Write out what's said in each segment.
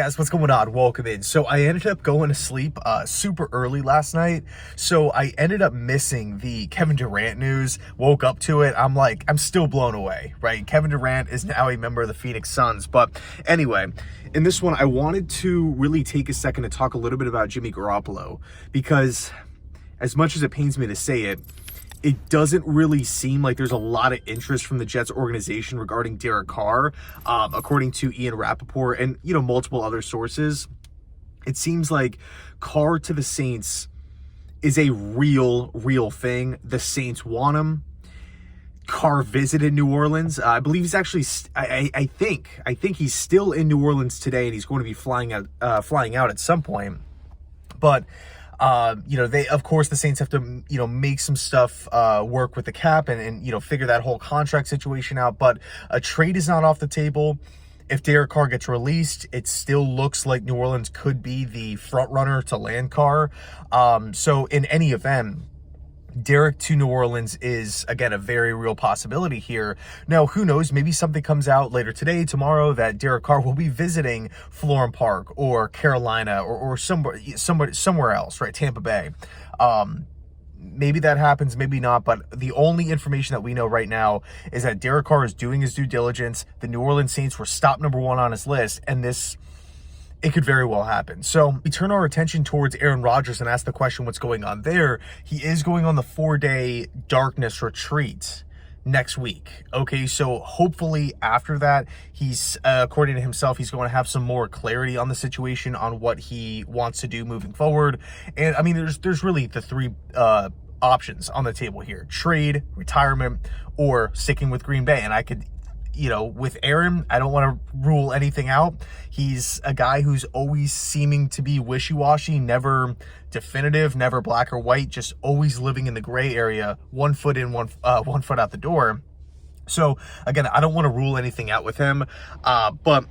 Guys, what's going on? Welcome in. So I ended up going to sleep super early last night. So I ended up missing the Kevin Durant news. Woke up to it. I'm still blown away, right? Kevin Durant is now a member of the Phoenix Suns. But anyway, in this one, I wanted to really take a second to talk a little bit about Jimmy Garoppolo, because as much as it pains me to say it, it doesn't really seem like there's a lot of interest from the Jets organization regarding Derek Carr, according to Ian Rappaport and, multiple other sources. It seems like Carr to the Saints is a real thing. The Saints want him. Carr visited New Orleans. I believe he's actually, I think he's still in New Orleans today, and he's going to be flying out at some point. But the Saints have to, make some stuff work with the cap and figure that whole contract situation out. But a trade is not off the table. If Derek Carr gets released, it still looks like New Orleans could be the front runner to land Carr. So in any event, Derek to New Orleans is, again, a very real possibility here. Now, who knows? Maybe something comes out later today, tomorrow, that Derek Carr will be visiting Florham Park or Carolina or somewhere else, right? Tampa Bay. Maybe that happens, maybe not. But the only information that we know right now is that Derek Carr is doing his due diligence. The New Orleans Saints were stop number one on his list, and it could very well happen. So we turn our attention towards Aaron Rodgers and ask the question, what's going on there? He is going on the 4-day darkness retreat next week. Okay, so hopefully after that, he's, according to himself, he's going to have some more clarity on the situation, on what he wants to do moving forward. And I mean, there's really the three options on the table here: trade, retirement, or sticking with Green Bay. And I could, with Aaron, I don't want to rule anything out. He's a guy who's always seeming to be wishy-washy, never definitive, never black or white, just always living in the gray area, 1 foot in, one foot out the door. So again, I don't want to rule anything out with him, but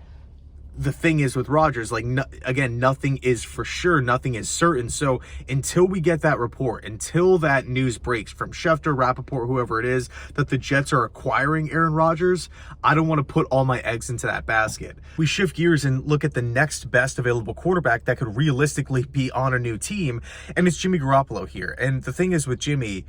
the thing is with Rodgers, nothing is for sure, nothing is certain. So until we get that report, until that news breaks from Schefter, Rappaport, whoever it is, that the Jets are acquiring Aaron Rodgers, I don't want to put all my eggs into that basket. We shift gears and look at the next best available quarterback that could realistically be on a new team, and it's Jimmy Garoppolo here. And the thing is with Jimmy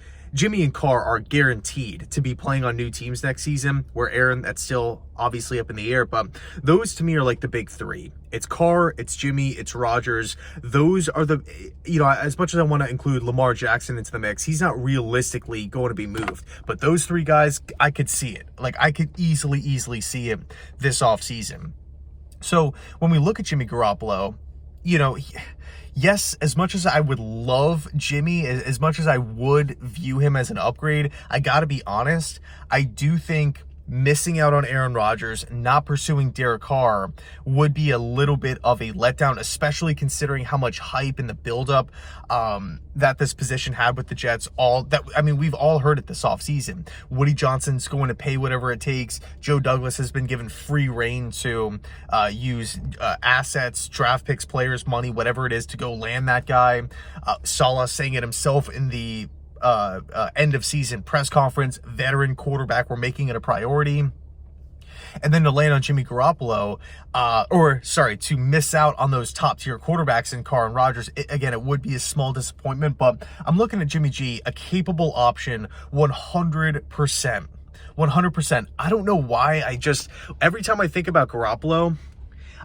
and Carr are guaranteed to be playing on new teams next season, where Aaron, that's still obviously up in the air. But those to me are like the big three. It's Carr, it's Jimmy, it's Rodgers. Those are the, as much as I want to include Lamar Jackson into the mix, he's not realistically going to be moved. But those three guys, I could see it. I could easily see it this offseason. So when we look at Jimmy Garoppolo, yes, as much as I would love Jimmy, as much as I would view him as an upgrade, I got to be honest, I do think missing out on Aaron Rodgers, not pursuing Derek Carr, would be a little bit of a letdown, especially considering how much hype in the buildup that this position had with the Jets. We've all heard it this offseason. Woody Johnson's going to pay whatever it takes. Joe Douglas has been given free reign to use assets, draft picks, players, money, whatever it is, to go land that guy. Saleh saying it himself in the end of season press conference: veteran quarterback, we're making it a priority. And then to land on Jimmy Garoppolo, to miss out on those top tier quarterbacks in Carr and Rodgers, it would be a small disappointment. But I'm looking at Jimmy G, a capable option, 100%. 100%. I don't know why, every time I think about Garoppolo,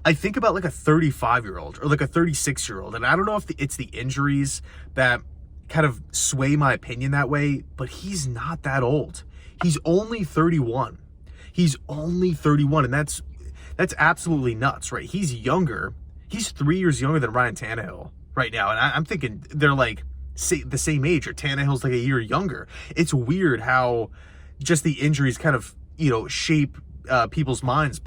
I think about like a 35-year-old or like a 36-year-old. And I don't know if it's the injuries that kind of sway my opinion that way, but he's not that old. He's only 31. And that's absolutely nuts, right? He's younger. He's 3 years younger than Ryan Tannehill right now, and I'm thinking they're like the same age, or Tannehill's like a year younger. It's weird how just the injuries kind of shape people's minds,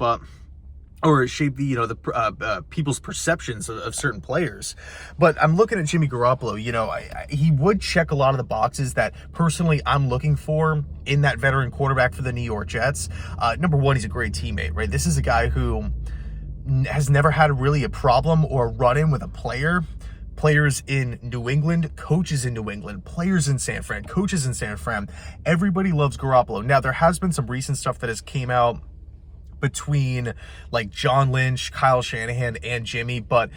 or shape the people's perceptions of certain players. But I'm looking at Jimmy Garoppolo. He would check a lot of the boxes that personally I'm looking for in that veteran quarterback for the New York Jets. Number one, he's a great teammate, right? This is a guy who has never had really a problem or run-in with a player. Players in New England, coaches in New England, players in San Fran, coaches in San Fran. Everybody loves Garoppolo. Now, there has been some recent stuff that has came out between like John Lynch, Kyle Shanahan, and Jimmy. But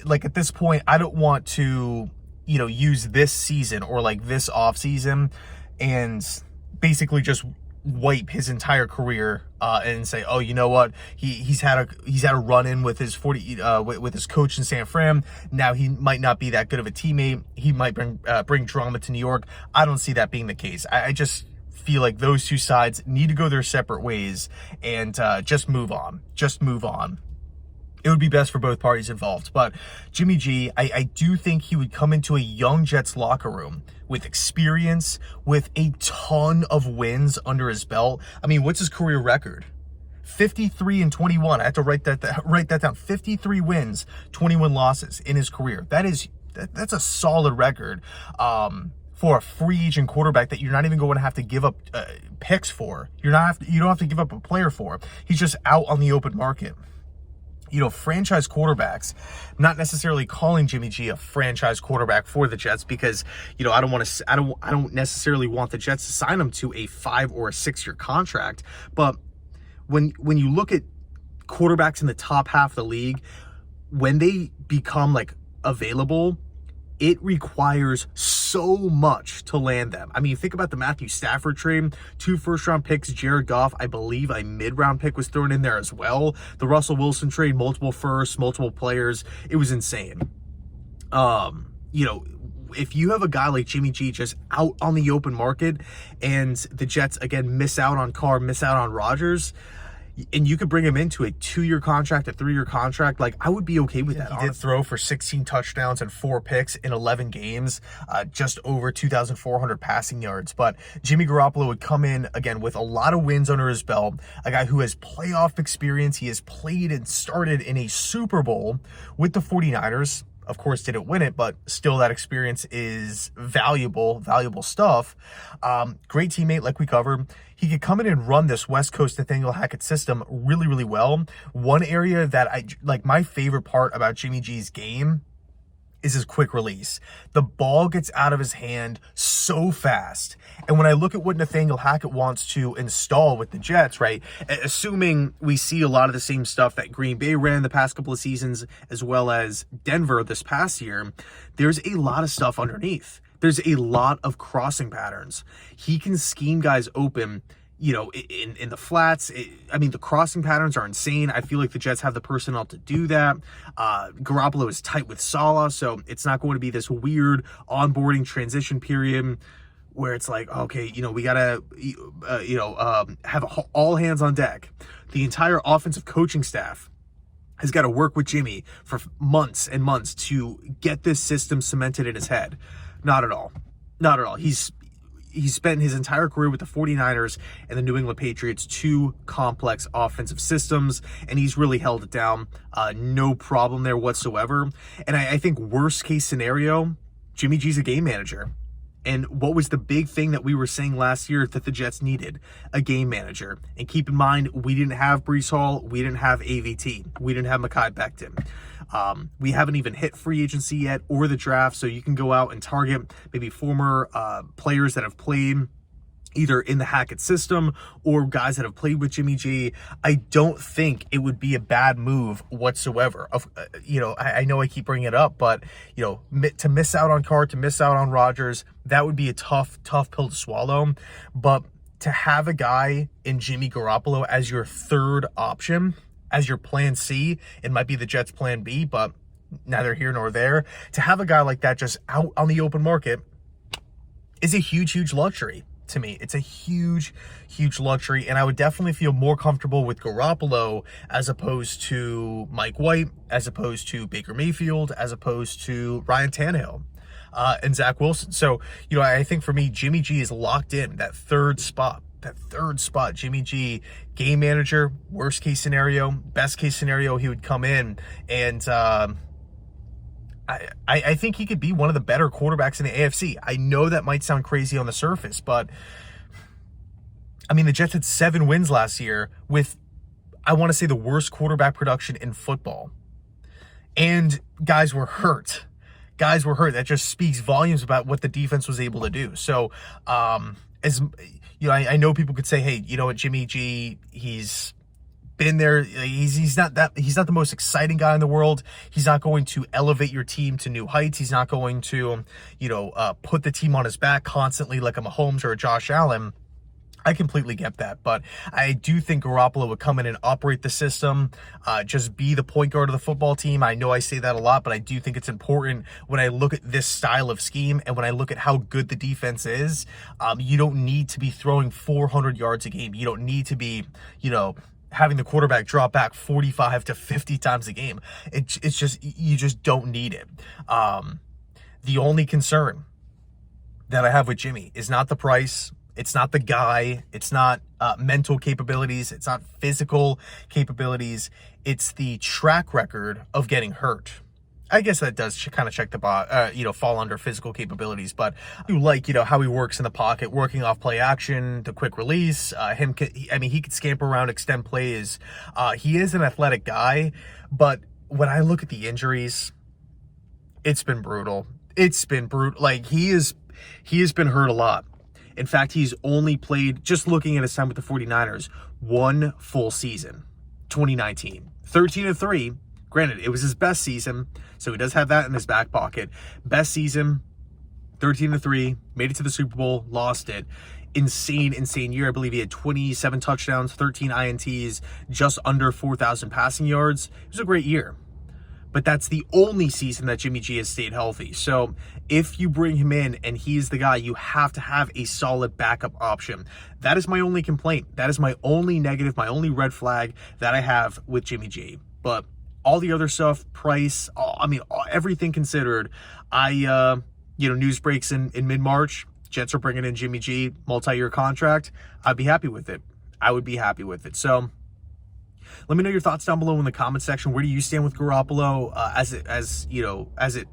like at this point, I don't want to, use this season or like this off season and basically just wipe his entire career and say, oh, you know what, he's had a run in with his with his coach in San Fran. Now he might not be that good of a teammate. He might bring drama to New York. I don't see that being the case. I just feel like those two sides need to go their separate ways and just move on. It would be best for both parties involved. But Jimmy G, I do think he would come into a young Jets locker room with experience, with a ton of wins under his belt. I mean, what's his career record? 53-21. I have to write that down. 53 wins, 21 losses in his career. That's a solid record for a free agent quarterback that you're not even going to have to give up picks for. You don't have to give up a player for. He's just out on the open market. Franchise quarterbacks, not necessarily calling Jimmy G a franchise quarterback for the Jets because, I don't necessarily want the Jets to sign him to a 5 or a 6 year contract. But when you look at quarterbacks in the top half of the league, when they become like available, it requires so much to land them. I mean, think about the Matthew Stafford trade, 2 first-round picks, Jared Goff, I believe a mid-round pick was thrown in there as well. The Russell Wilson trade, multiple firsts, multiple players. It was insane. If you have a guy like Jimmy G just out on the open market and the Jets, again, miss out on Carr, miss out on Rodgers, and you could bring him into a 2-year contract, a 3-year contract, like I would be okay with that. He did throw for 16 touchdowns and 4 picks in 11 games, just over 2,400 passing yards. But Jimmy Garoppolo would come in, again, with a lot of wins under his belt, a guy who has playoff experience. He has played and started in a Super Bowl with the 49ers. Of course, didn't win it, but still that experience is valuable stuff. Great teammate, like we covered. He could come in and run this West Coast Nathaniel Hackett system really, really well. One area that my favorite part about Jimmy G's game is his quick release. The ball gets out of his hand so fast. And when I look at what Nathaniel Hackett wants to install with the Jets, right, assuming we see a lot of the same stuff that Green Bay ran the past couple of seasons, as well as Denver this past year, there's a lot of stuff underneath. There's a lot of crossing patterns. He can scheme guys open, in the flats. The crossing patterns are insane. I feel like the Jets have the personnel to do that. Garoppolo is tight with Saleh, so it's not going to be this weird onboarding transition period where it's like, okay, we gotta, have all hands on deck. The entire offensive coaching staff has got to work with Jimmy for months and months to get this system cemented in his head. Not at all. He's spent his entire career with the 49ers and the New England Patriots, 2 complex offensive systems, and he's really held it down. No problem there whatsoever. And I think worst case scenario, Jimmy G's a game manager. And what was the big thing that we were saying last year that the Jets needed? A game manager. And keep in mind, we didn't have Breece Hall. We didn't have AVT. We didn't have Mekhi Becton. We haven't even hit free agency yet or the draft, so you can go out and target maybe former players that have played either in the Hackett system or guys that have played with Jimmy G. I don't think it would be a bad move whatsoever. I know I keep bringing it up, but, to miss out on Carr, to miss out on Rodgers, that would be a tough pill to swallow. But to have a guy in Jimmy Garoppolo as your third option, as your plan C, it might be the Jets' plan B, but neither here nor there. To have a guy like that just out on the open market is a huge luxury. To me, it's a huge luxury, and I would definitely feel more comfortable with Garoppolo as opposed to Mike White, as opposed to Baker Mayfield, as opposed to Ryan Tannehill and Zach Wilson. So, I think for me, Jimmy G is locked in, that third spot. Jimmy G, game manager, worst case scenario, best case scenario, he would come in and I think he could be one of the better quarterbacks in the AFC. I know that might sound crazy on the surface, but the Jets had 7 wins last year with, I want to say, the worst quarterback production in football. And guys were hurt. That just speaks volumes about what the defense was able to do. So, I know people could say, hey, Jimmy G, he's been there. He's not the most exciting guy in the world. He's not going to elevate your team to new heights. He's not going to, put the team on his back constantly like a Mahomes or a Josh Allen. I completely get that, but I do think Garoppolo would come in and operate the system, just be the point guard of the football team. I know I say that a lot, but I do think it's important when I look at this style of scheme and when I look at how good the defense is. You don't need to be throwing 400 yards a game. You don't need to be, having the quarterback drop back 45 to 50 times a game. It's just, you just don't need it. The only concern that I have with Jimmy is not the price. It's not the guy. It's not mental capabilities. It's not physical capabilities. It's the track record of getting hurt. I guess that does kind of check the box, fall under physical capabilities. But I do like, how he works in the pocket, working off play action, the quick release. He could scamper around, extend plays. He is an athletic guy. But when I look at the injuries, it's been brutal. It's been brutal. Like, he has been hurt a lot. In fact, he's only played, just looking at his time with the 49ers, one full season, 2019. 13-3. Granted, it was his best season, so he does have that in his back pocket. Best season, 13-3, made it to the Super Bowl, lost it. Insane year. I believe he had 27 touchdowns, 13 INTs, just under 4,000 passing yards. It was a great year. But that's the only season that Jimmy G has stayed healthy. So if you bring him in and he's the guy, you have to have a solid backup option. That is my only complaint. That is my only negative, my only red flag that I have with Jimmy G. But all the other stuff, price, everything considered, news breaks in mid-March, Jets are bringing in Jimmy G, multi-year contract. I'd be happy with it. I would be happy with it. So let me know your thoughts down below in the comment section. Where do you stand with Garoppolo as it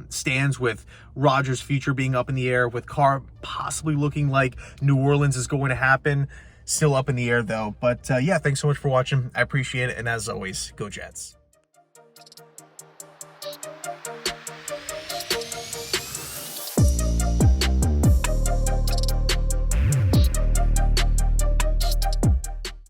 stands with Rodgers' future being up in the air, with Carr possibly looking like New Orleans is going to happen? Still up in the air though. But thanks so much for watching. I appreciate it. And as always, go Jets.